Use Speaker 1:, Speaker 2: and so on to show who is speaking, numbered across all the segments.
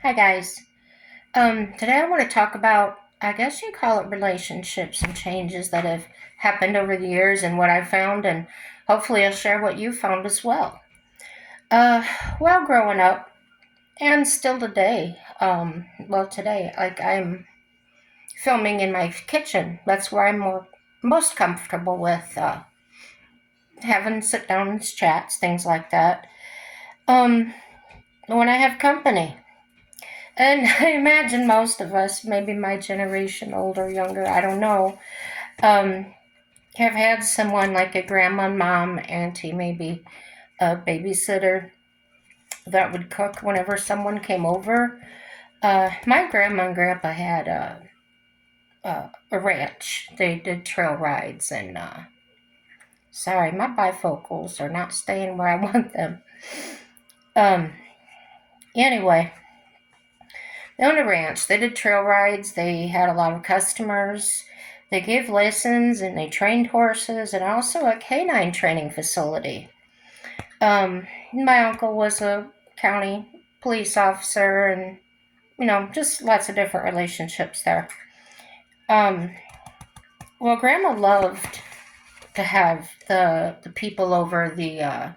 Speaker 1: Hi guys. Today I want to talk about, I guess you call it relationships and changes that have happened over the years and what I've found, and hopefully I'll share what you found as well. Uh, while growing up and still today, today, like I'm filming in my kitchen. That's where I'm most comfortable with having sit down chats, things like that. Um, when I have company. And I imagine most of us, maybe my generation, older, younger, I don't know, um, have had someone like a grandma, mom, auntie, maybe a babysitter that would cook whenever someone came over. My grandma and grandpa had a ranch. They did trail rides, and sorry, my bifocals are not staying where I want them. Um, anyway, they owned a ranch. They did trail rides. They had a lot of customers. They gave lessons and they trained horses and also a canine training facility. My uncle was a county police officer and, just lots of different relationships there. Um, Grandma loved to have the people over, the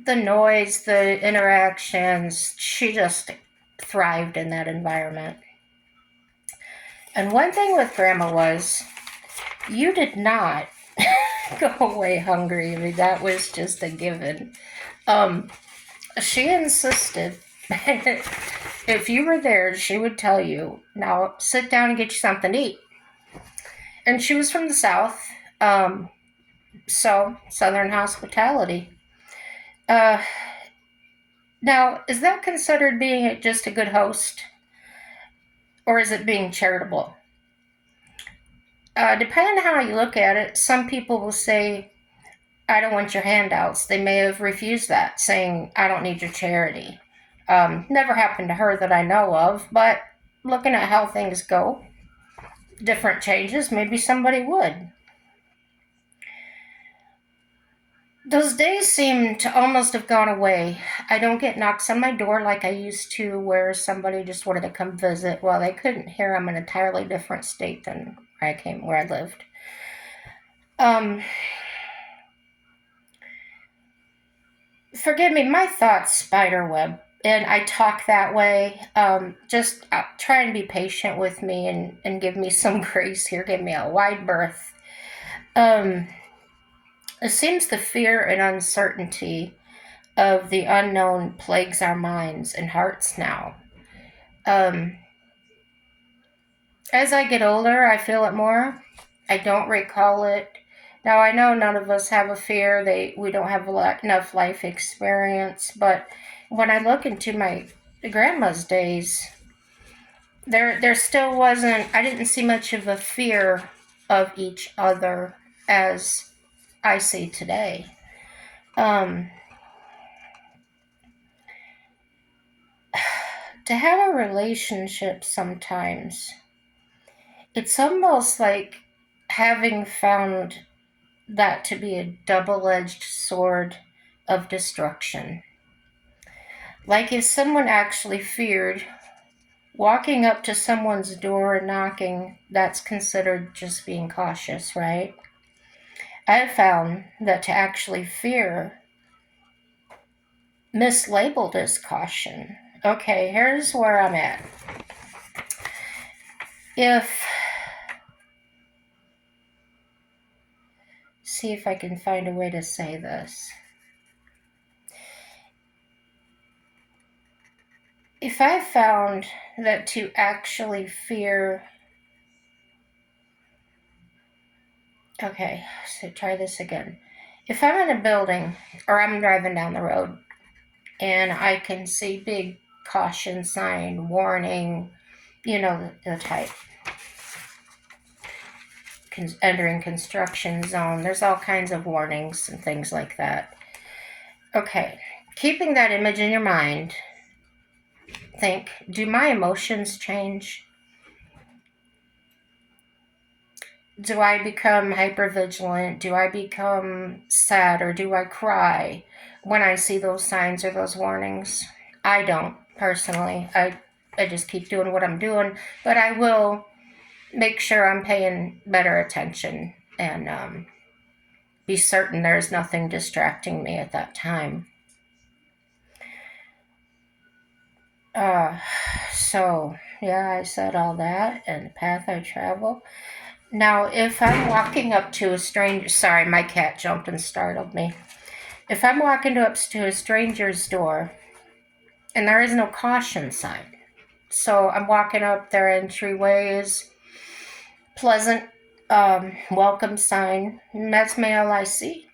Speaker 1: noise, the interactions. She just thrived in that environment. And one thing with Grandma was you did not go away hungry. I mean, that was just a given. Um, she insisted if you were there, she would tell you, now sit down and get you something to eat. And she was from the South, um, so Southern hospitality. Uh, Now, is that considered being just a good host, or is it being charitable? Depending on how you look at it, some people will say, I don't want your handouts. They may have refused that, saying, I don't need your charity. Never happened to her that I know of, but looking at how things go, different changes, maybe somebody would. Those days seem to almost have gone away. I don't get knocks on my door like I used to, where somebody just wanted to come visit. Well, they couldn't hear I'm in an entirely different state than where I lived. Um, Forgive me, my thoughts spiderweb, and I talk that way. Just try and be patient with me and give me some grace here. Give me a wide berth. Um, it seems the fear and uncertainty of the unknown plagues our minds and hearts now. Um, as I get older, I feel it more. I don't recall it. Now I know none of us have a fear. We don't have enough life experience. But when I look into my grandma's days, there still wasn't. I didn't see much of a fear of each other as I see today. Um, to have a relationship sometimes, it's almost like having found that to be a double edged sword of destruction. Like if someone actually feared walking up to someone's door and knocking, that's considered just being cautious, right? I have found that to actually fear, mislabeled as caution. Okay, here's where I'm at. If, see if I can find a way to say this. If I found that to actually fear, okay, so try this again. If I'm in a building or I'm driving down the road and I can see big caution sign, warning, the type, entering construction zone, there's all kinds of warnings and things like that. Okay, keeping that image in your mind, think, do my emotions change? Do I become hypervigilant? Do I become sad or do I cry when I see those signs or those warnings? I don't personally. I just keep doing what I'm doing, but I will make sure I'm paying better attention and be certain there's nothing distracting me at that time. Uh, so, yeah, I said all that and the path I travel. Now, if I'm walking up to a stranger, sorry, my cat jumped and startled me. If I'm walking up to a stranger's door and there is no caution sign, so I'm walking up their entryway is pleasant, welcome sign, and that's my all I see.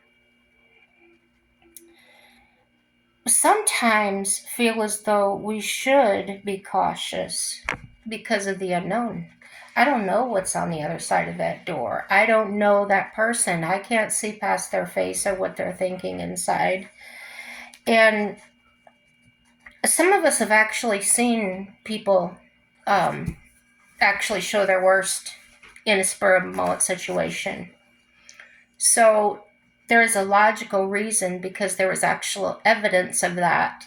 Speaker 1: Sometimes feel as though we should be cautious because of the unknown. I don't know what's on the other side of that door. I don't know that person. I can't see past their face or what they're thinking inside. And some of us have actually seen people actually show their worst in a spur of the moment situation. So there is a logical reason because there was actual evidence of that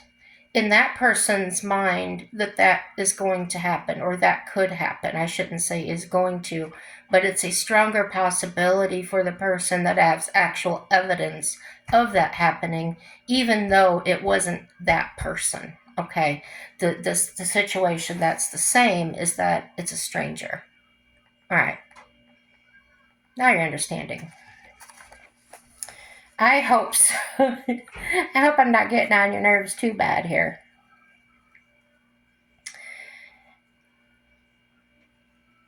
Speaker 1: in that person's mind that that is going to happen or that could happen. I shouldn't say is going to, but it's a stronger possibility for the person that has actual evidence of that happening, even though it wasn't that person. Okay, the situation that's the same is that it's a stranger. All right, now you're understanding. I hope so. I hope I'm not getting on your nerves too bad here.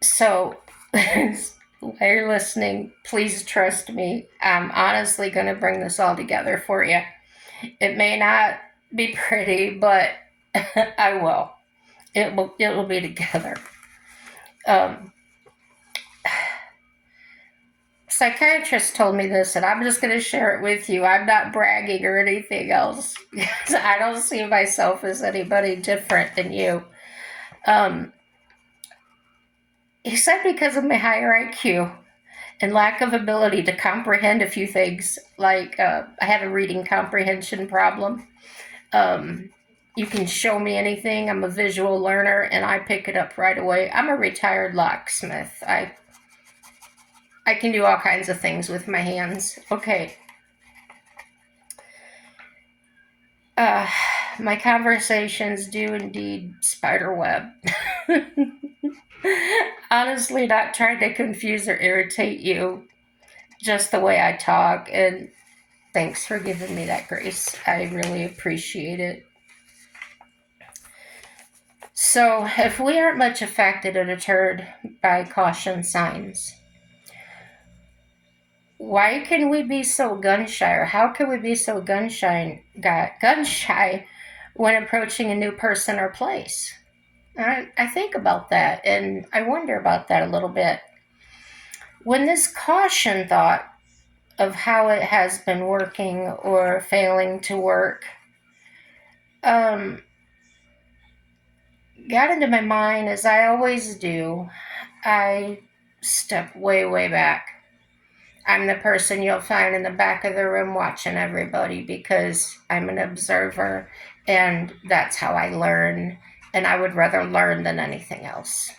Speaker 1: So, while you're listening, please trust me. I'm honestly going to bring this all together for you. It may not be pretty, but I will. It will be together. Um, Psychiatrist told me this, and I'm just going to share it with you. I'm not bragging or anything else. I don't see myself as anybody different than you. He said because of my higher IQ and lack of ability to comprehend a few things, like I have a reading comprehension problem. Um, you can show me anything. I'm a visual learner, and I pick it up right away. I'm a retired locksmith. I can do all kinds of things with my hands. Okay. Uh, my conversations do indeed spiderweb. Honestly, not trying to confuse or irritate you, just the way I talk. And thanks for giving me that grace. I really appreciate it. So, if we aren't much affected or deterred by caution signs, why can we be so gun shy, or how can we be so gun shy when approaching a new person or place? I think about that and I wonder about that a little bit. When this caution thought of how it has been working or failing to work got into my mind, as I always do, I step way, way back. I'm the person you'll find in the back of the room watching everybody because I'm an observer and that's how I learn. And I would rather learn than anything else.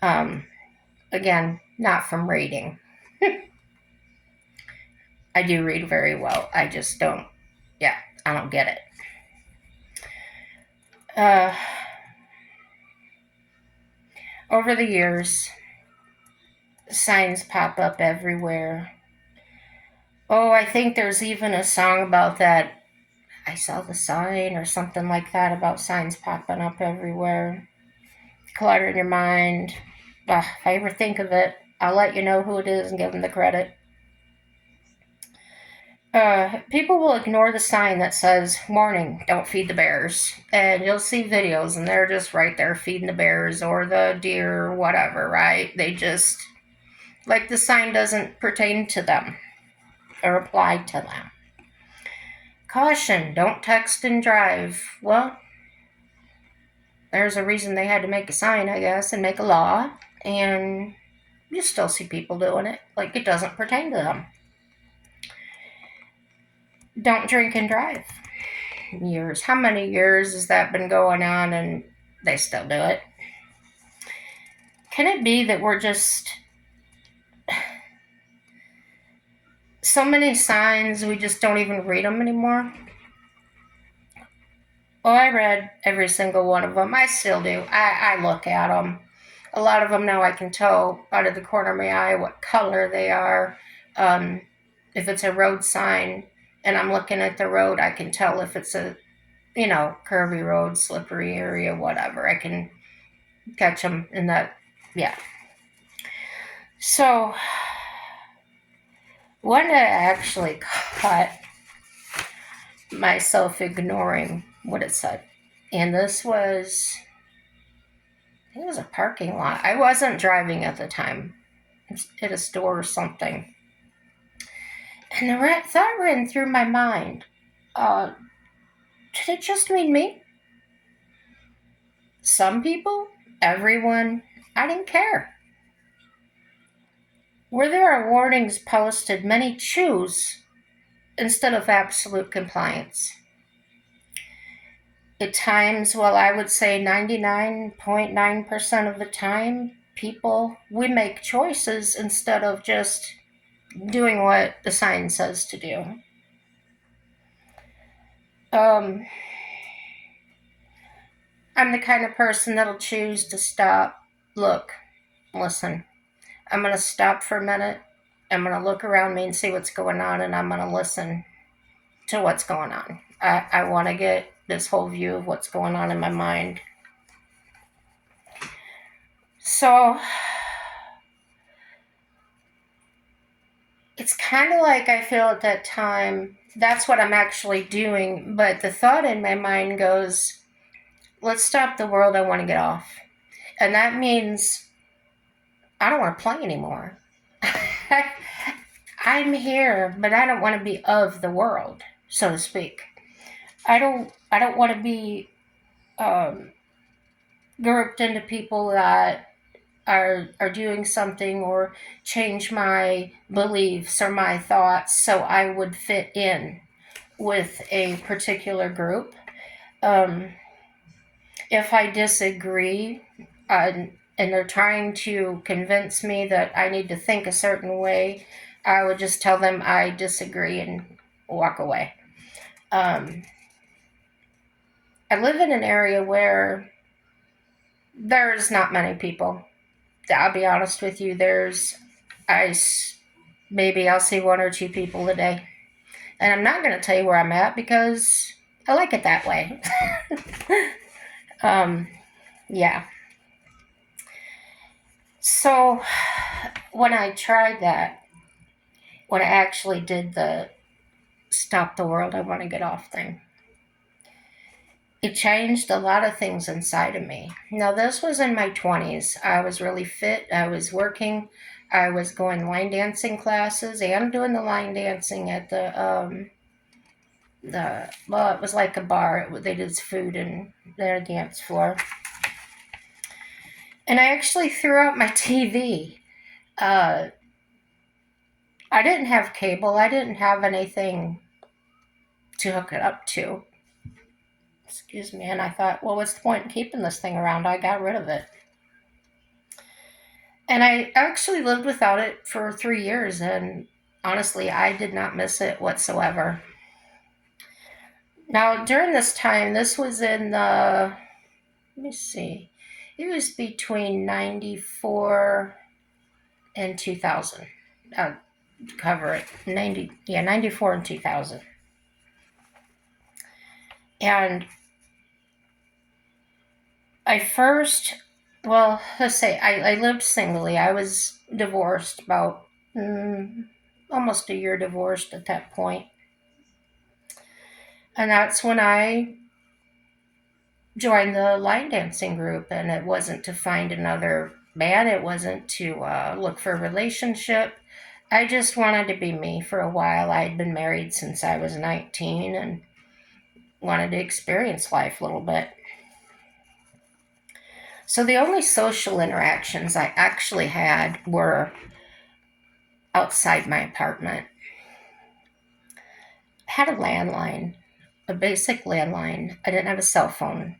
Speaker 1: Again, not from reading. I do read very well. I just don't, I don't get it. Over the years, signs pop up everywhere. Oh, I think there's even a song about that. I saw the sign or something like that about signs popping up everywhere. Clutter in your mind. If I ever think of it, I'll let you know who it is and give them the credit. People will ignore the sign that says, warning, don't feed the bears. And you'll see videos and they're just right there feeding the bears or the deer or whatever, right? They just, like the sign doesn't pertain to them or apply to them. Caution, don't text and drive. Well, there's a reason they had to make a sign, I guess, and make a law. And you still see people doing it like it doesn't pertain to them. Don't drink and drive. years. How many years has that been going on and they still do it? Can it be that we're just so many signs we just don't even read them anymore? Well, I read every single one of them. I still do. I look at them. A lot of them now I can tell out of the corner of my eye what color they are. Um, if it's a road sign and I'm looking at the road, I can tell if it's a, curvy road, slippery area, whatever. I can catch them in that. Yeah. So, one day I actually caught myself ignoring what it said. And this was, I think it was a parking lot. I wasn't driving at the time. It was at a store or something. And the thought ran through my mind, did it just mean me? Some people? Everyone? I didn't care. Where there are warnings posted, many choose instead of absolute compliance. At times, well, I would say 99.9% of the time, we make choices instead of just doing what the sign says to do. I'm the kind of person that'll choose to stop, look, listen. I'm going to stop for a minute. I'm going to look around me and see what's going on, and I'm going to listen to what's going on. I want to get this whole view of what's going on in my mind. So it's kind of like I feel at that time, that's what I'm actually doing. But the thought in my mind goes, let's stop the world. I want to get off. And that means I don't want to play anymore. I'm here, but I don't want to be of the world, so to speak. I don't want to be grouped into people that are doing something or change my beliefs or my thoughts so I would fit in with a particular group. If I disagree and they're trying to convince me that I need to think a certain way, I would just tell them I disagree and walk away. I live in an area where there's not many people. I'll be honest with you. Maybe I'll see one or two people a day. And I'm not going to tell you where I'm at because I like it that way. Yeah. So when I tried that, when I actually did the stop the world, I want to get off thing, it changed a lot of things inside of me. Now, this was in my 20s. I was really fit. I was working. I was going line dancing classes and doing the line dancing at it was like a bar. They did food and their dance floor. And I actually threw out my TV. I didn't have cable. I didn't have anything to hook it up to. Excuse me. And I thought, well, what's the point in keeping this thing around? I got rid of it. And I actually lived without it for 3 years, and honestly, I did not miss it whatsoever. Now, during this time, this was in let me see, it was between 94 and 2000. I'll cover it. 94 and 2000. And let's say I lived singly. I was divorced about almost a year divorced at that point. And that's when I joined the line dancing group. And it wasn't to find another man. It wasn't to look for a relationship. I just wanted to be me for a while. I'd been married since I was 19 and wanted to experience life a little bit. So the only social interactions I actually had were outside my apartment. I had a landline. a basic landline. I didn't have a cell phone.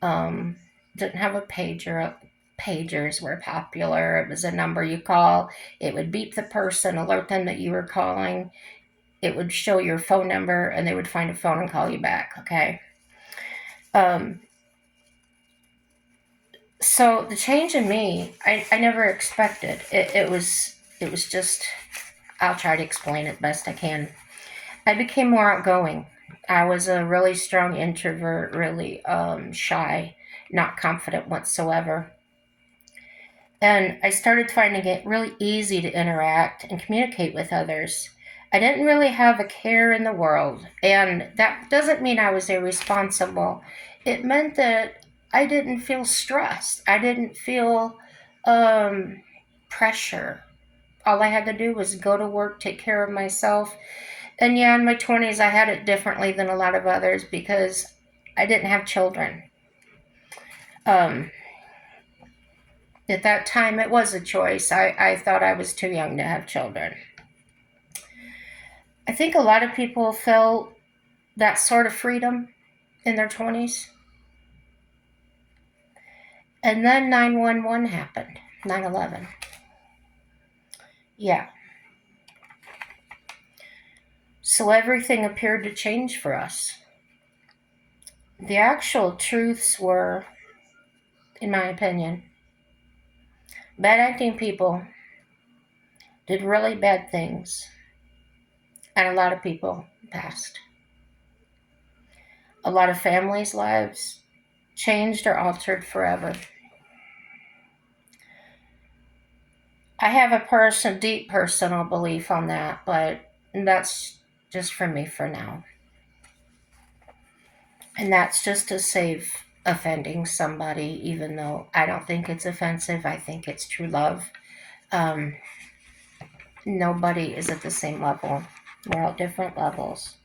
Speaker 1: Um, didn't have a pager. Pagers were popular. It was a number you call. It would beep the person, alert them that you were calling. It would show your phone number, and they would find a phone and call you back. Okay. Um, so the change in me, I never expected. It was just. I'll try to explain it best I can. I became more outgoing. I was a really strong introvert, really shy, not confident whatsoever. And I started finding it really easy to interact and communicate with others. I didn't really have a care in the world, and that doesn't mean I was irresponsible. It meant that I didn't feel stressed. I didn't feel um, pressure. All I had to do was go to work, take care of myself. And yeah, in my 20s, I had it differently than a lot of others because I didn't have children. Um, at that time, it was a choice. I thought I was too young to have children. I think a lot of people felt that sort of freedom in their 20s. And then 911 happened, 9/11. Yeah. So everything appeared to change for us. The actual truths were, in my opinion, bad acting people did really bad things, and a lot of people passed. A lot of families' lives changed or altered forever. I have deep personal belief on that, but that's just for me for now. And that's just to save offending somebody, even though I don't think it's offensive. I think it's true love. Um, Nobody is at the same level. We're all different levels.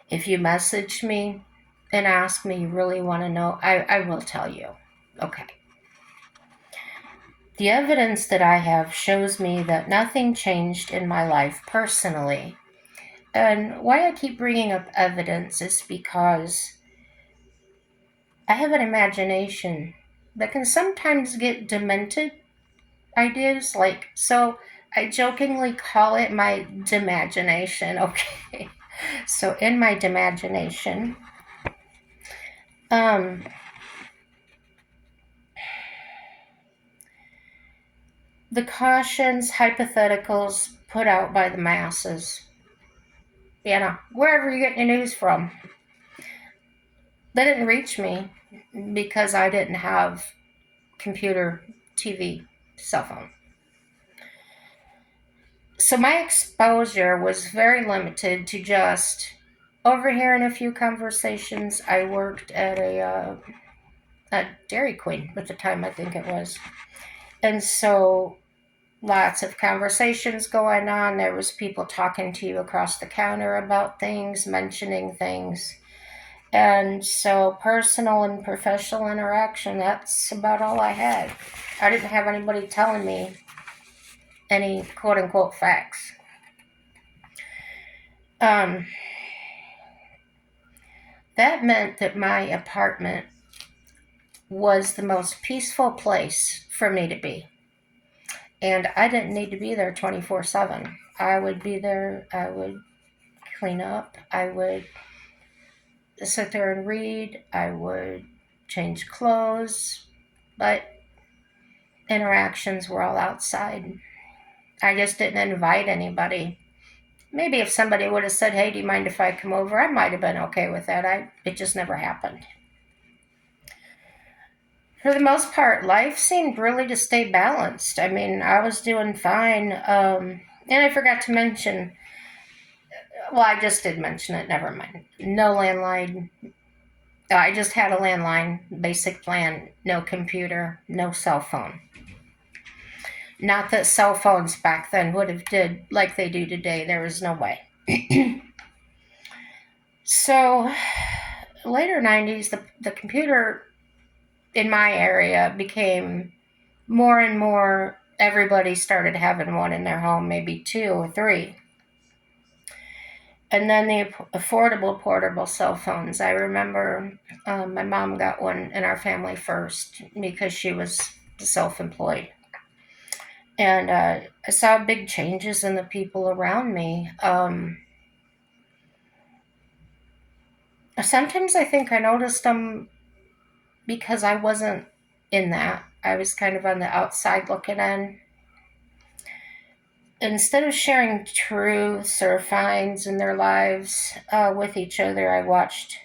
Speaker 1: If you message me and ask me, you really want to know, I will tell you. Okay. The evidence that I have shows me that nothing changed in my life personally. And why I keep bringing up evidence is because I have an imagination that can sometimes get demented ideas. Like, so I jokingly call it my demagination. Okay. So in my demagination, um, the cautions, hypotheticals put out by the masses, wherever you get your news from, they didn't reach me because I didn't have computer, TV, cell phone. So my exposure was very limited to just overhearing a few conversations. I worked at a Dairy Queen at the time, I think it was. And so lots of conversations going on. There was people talking to you across the counter about things, mentioning things. And so personal and professional interaction, that's about all I had. I didn't have anybody telling me any quote unquote facts. Um, that meant that my apartment was the most peaceful place for me to be. And I didn't need to be there 24/7. I would be there, I would clean up, I would sit there and read, I would change clothes, but interactions were all outside. I just didn't invite anybody. Maybe if somebody would have said, "Hey, do you mind if I come over?" I might have been okay with that. It just never happened. For the most part, life seemed really to stay balanced. I mean, I was doing fine. And I forgot to mention, well, I just did mention it, never mind. No landline. I just had a landline, basic plan, no computer, no cell phone. Not that cell phones back then would have did like they do today. There was no way. So, later 90s, the computer in my area became more and more, everybody started having one in their home, maybe two or three. And then the affordable portable cell phones. I remember my mom got one in our family first because she was self-employed. And I saw big changes in the people around me. Sometimes I think I noticed them because I wasn't in that. I was kind of on the outside looking in. Instead of sharing truths or finds in their lives with each other, I watched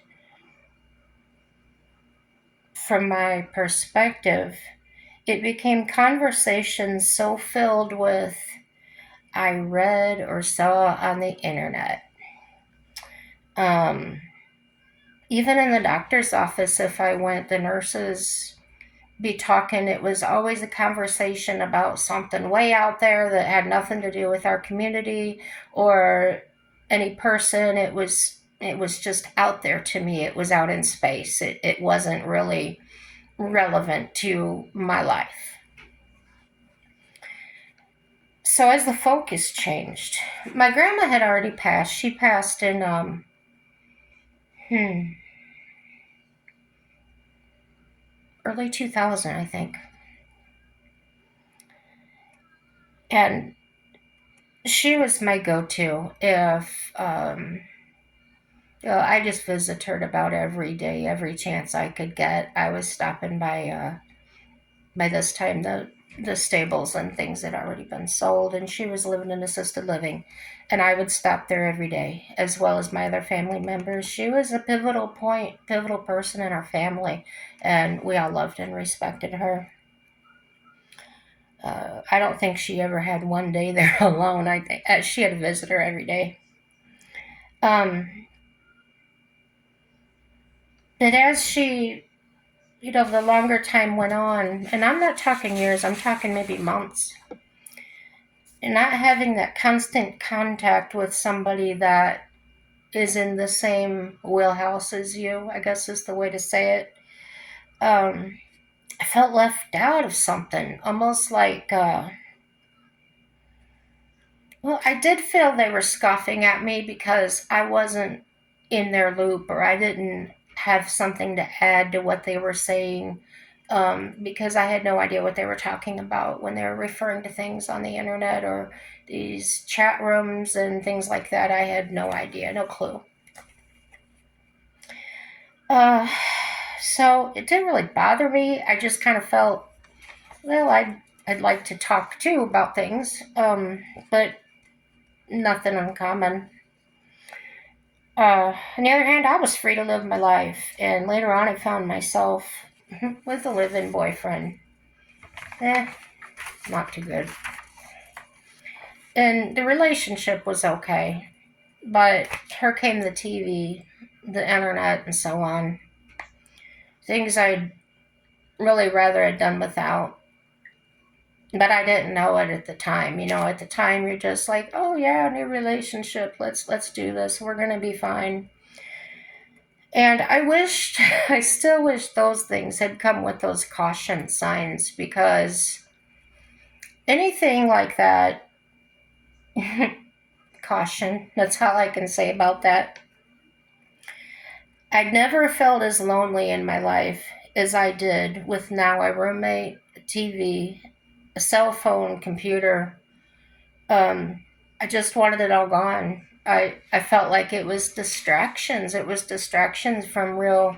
Speaker 1: from my perspective. It became conversations so filled with I read or saw on the internet. Um, Even in the doctor's office, if I went, the nurses be talking. It was always a conversation about something way out there that had nothing to do with our community or any person. It was just out there to me. It was out in space. It wasn't really relevant to my life. So as the focus changed, my grandma had already passed. She passed in hmm, early 2000, I think. And she was my go-to if I just visited her about every day, every chance I could get. I was stopping by this time the stables and things had already been sold, and she was living in assisted living, and I would stop there every day, as well as my other family members. She was a pivotal person in our family, and we all loved and respected her. I don't think she ever had one day there alone. I think she had a visitor every day. Um, but as she, the longer time went on, and I'm not talking years, I'm talking maybe months, and not having that constant contact with somebody that is in the same wheelhouse as you, I guess is the way to say it. I felt left out of something, almost like, well, I did feel they were scoffing at me because I wasn't in their loop or I didn't have something to add to what they were saying, because I had no idea what they were talking about when they were referring to things on the internet or these chat rooms and things like that. I had no idea, no clue. Uh, so it didn't really bother me. I just kind of felt, well, I'd like to talk too about things, but nothing uncommon. On the other hand, I was free to live my life, and later on, I found myself with a live-in boyfriend. Eh, not too good. And the relationship was okay, but here came the TV, the internet, and so on. Things I'd really rather had done without, but I didn't know it at the time. At the time, you're just like, oh yeah, new relationship. Let's do this. We're gonna be fine. And I still wish those things had come with those caution signs because anything like that, caution, that's all I can say about that. I'd never felt as lonely in my life as I did with now a roommate, a TV, a cell phone, computer. Um, I just wanted it all gone. I felt like it was distractions. It was distractions from real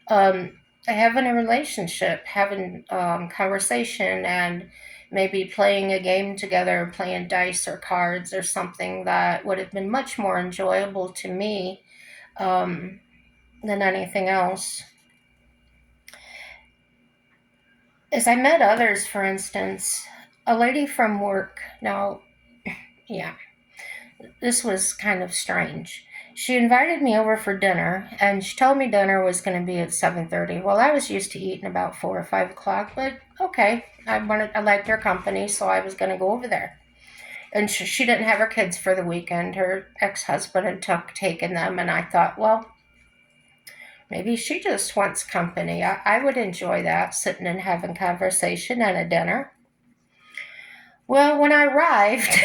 Speaker 1: um, having a relationship, having conversation, and maybe playing a game together, playing dice or cards or something that would have been much more enjoyable to me um, than anything else. As I met others, for instance, a lady from work, now, yeah, this was kind of strange. She invited me over for dinner, and she told me dinner was going to be at 7:30. Well, I was used to eating about 4 or 5 o'clock, but okay, I liked her company, so I was going to go over there. And she didn't have her kids for the weekend. Her ex-husband had taken them, and I thought, well, maybe she just wants company. I would enjoy that, sitting and having conversation at a dinner. Well, when I arrived,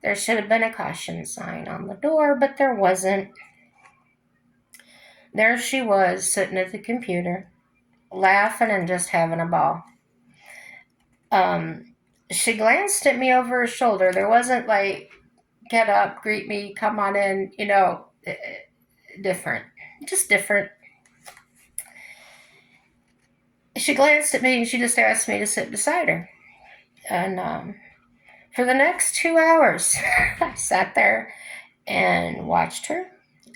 Speaker 1: There should have been a caution sign on the door, but there wasn't. There she was, sitting at the computer, laughing and just having a ball. She glanced at me over her shoulder. There wasn't like, get up, greet me, come on in, different. Just different. She glanced at me and she just asked me to sit beside her. And for the next 2 hours, I sat there and watched her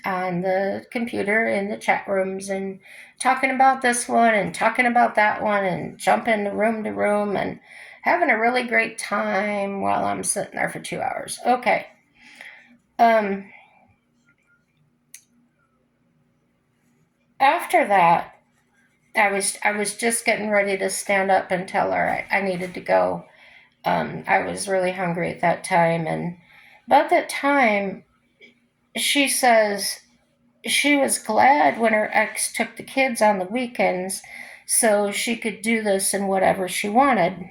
Speaker 1: on the computer in the chat rooms and talking about this one and talking about that one and jumping room to room and having a really great time while I'm sitting there for 2 hours. Okay. After that, I was just getting ready to stand up and tell her I needed to go. I was really hungry at that time, and about that time, she says she was glad when her ex took the kids on the weekends so she could do this and whatever she wanted.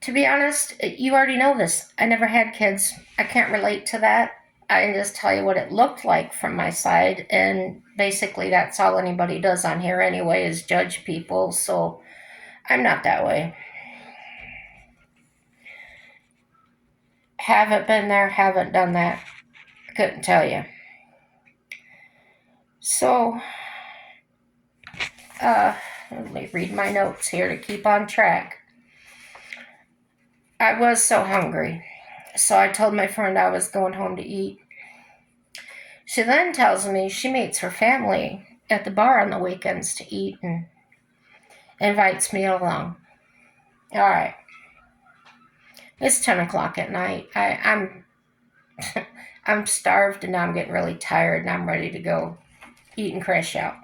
Speaker 1: To be honest, you already know this. I never had kids. I can't relate to that. I can just tell you what it looked like from my side, and basically that's all anybody does on here anyway, is judge people, so I'm not that way. Haven't been there, haven't done that. Couldn't tell you. So, let me read my notes here to keep on track. I was so hungry, so I told my friend I was going home to eat. She then tells me she meets her family at the bar on the weekends to eat and invites me along. All right. It's 10 o'clock at night. I'm I'm starved and now I'm getting really tired and I'm ready to go eat and crash out.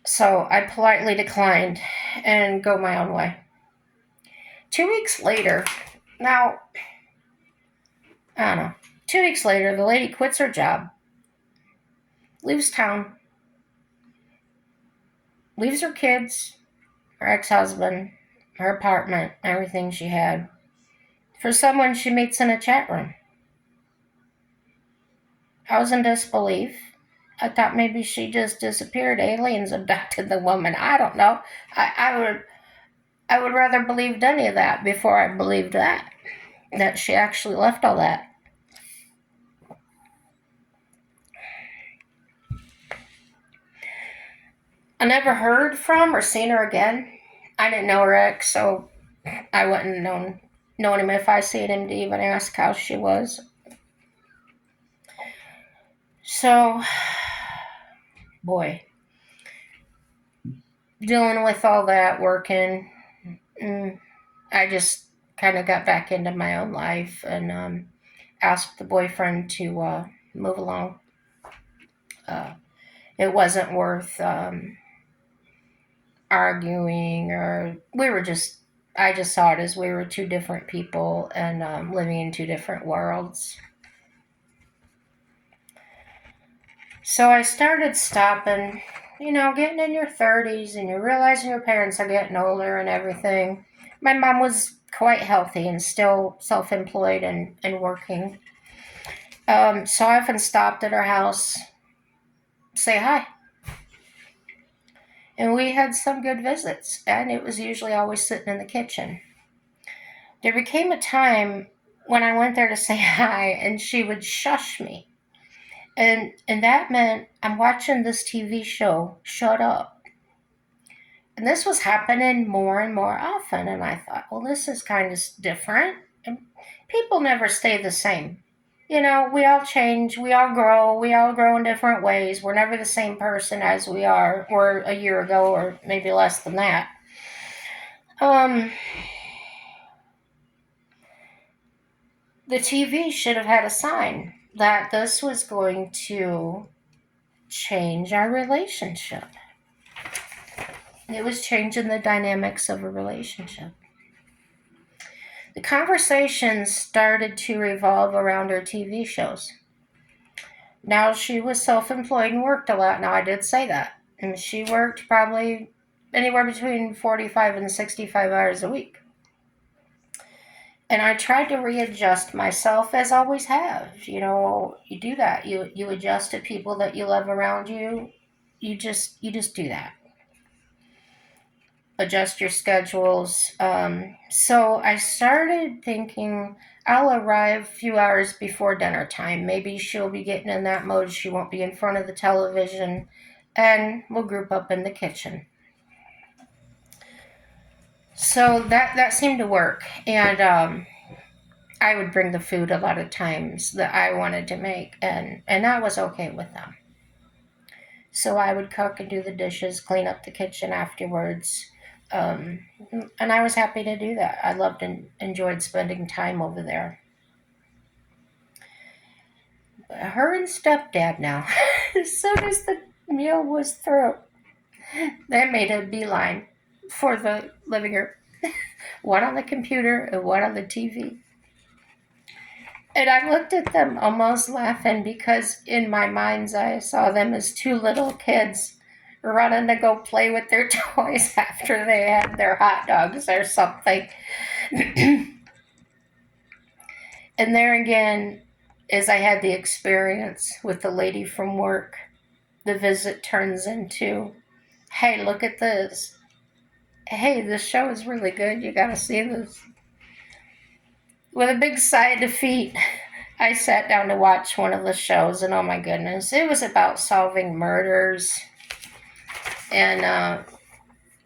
Speaker 1: So I politely declined and go my own way. 2 weeks later, now, I don't know, 2 weeks later, the lady quits her job, leaves town, leaves her kids, her ex-husband, her apartment, everything she had, for someone she meets in a chat room. I was in disbelief. I thought maybe she just disappeared. Aliens abducted the woman. I don't know. I would rather believe any of that before I believed that she actually left all that. I never heard from or seen her again. I didn't know her ex, so I wouldn't known him if I seen him to even ask how she was. So, boy, dealing with all that, working, I just kind of got back into my own life and asked the boyfriend to move along. It wasn't worth arguing, or I just saw it as we were two different people and living in two different worlds. So I started stopping, getting in your 30s and you're realizing your parents are getting older and everything. My mom was quite healthy and still self-employed and working. So I often stopped at her house, say hi. And we had some good visits, and it was usually always sitting in the kitchen. There became a time when I went there to say hi, and she would shush me. And that meant I'm watching this TV show, shut up. And this was happening more and more often, and I thought, well, this is kind of different. And people never stay the same. We all change, we all grow in different ways. We're never the same person as we were a year ago, or maybe less than that. The TV should have had a sign that this was going to change our relationship. It was changing the dynamics of a relationship. The conversation started to revolve around her TV shows. Now, she was self-employed and worked a lot. Now, I did say that. And she worked probably anywhere between 45 and 65 hours a week. And I tried to readjust myself as I always have. You do that. You adjust to people that you love around you. You just do that. Adjust your schedules. So I started thinking I'll arrive a few hours before dinner time. Maybe she'll be getting in that mode. She won't be in front of the television, and we'll group up in the kitchen. So that seemed to work, and I would bring the food a lot of times that I wanted to make, and that was okay with them. So I would cook and do the dishes, clean up the kitchen afterwards. Um, and I was happy to do that. I loved and enjoyed spending time over there. But her and stepdad now, as soon as the meal was through, they made a beeline for the living room. One on the computer and one on the TV. And I looked at them almost laughing because in my mind's eye I saw them as two little kids running to go play with their toys after they had their hot dogs or something. And there again, as I had the experience with the lady from work, the visit turns into, hey, look at this. Hey, this show is really good. You gotta see this. With a big sigh of defeat, I sat down to watch one of the shows, and oh my goodness, it was about solving murders, and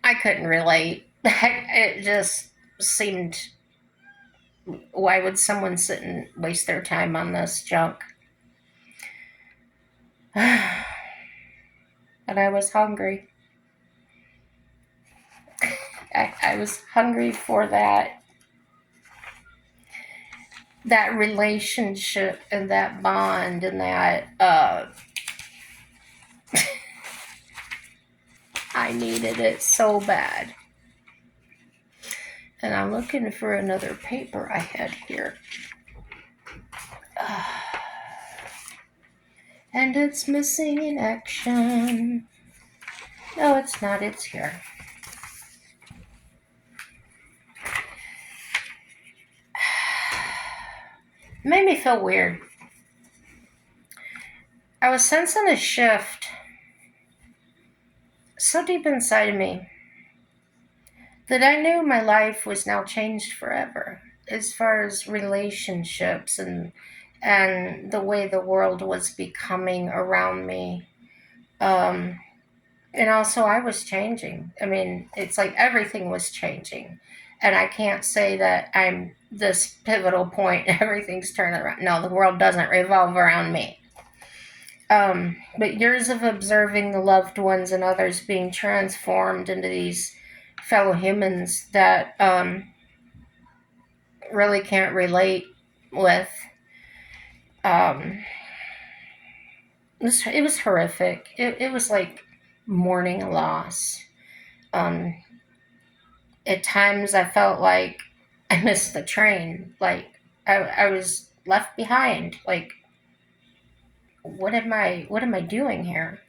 Speaker 1: I couldn't relate. It just seemed, why would someone sit and waste their time on this junk? And I was hungry. I was hungry for that relationship and that bond and that I needed it so bad. And I'm looking for another paper I had here. And it's missing in action. No, it's not. It's here. It made me feel weird. I was sensing a shift so deep inside of me that I knew my life was now changed forever as far as relationships and the way the world was becoming around me. Um, and also, I was changing. I mean, it's like everything was changing. And I can't say that I'm this pivotal point, everything's turning around. No, the world doesn't revolve around me. But years of observing the loved ones and others being transformed into these fellow humans that really can't relate with. Um, it was horrific. It was like mourning a loss. Um, at times I felt like I missed the train. Like I was left behind. Like what am I doing here?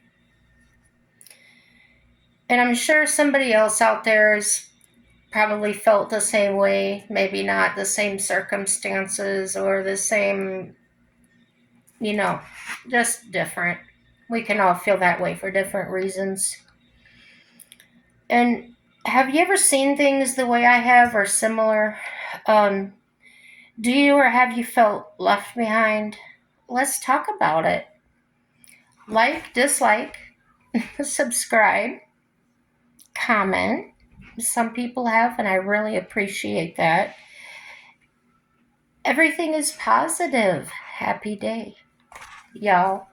Speaker 1: And I'm sure somebody else out there has probably felt the same way. Maybe not the same circumstances or the same, you know, just different. We can all feel that way for different reasons. And have you ever seen things the way I have or similar? Um, do you or have you felt left behind? Let's talk about it. Like, dislike, subscribe, comment. Some people have, and I really appreciate that. Everything is positive. Happy day, y'all.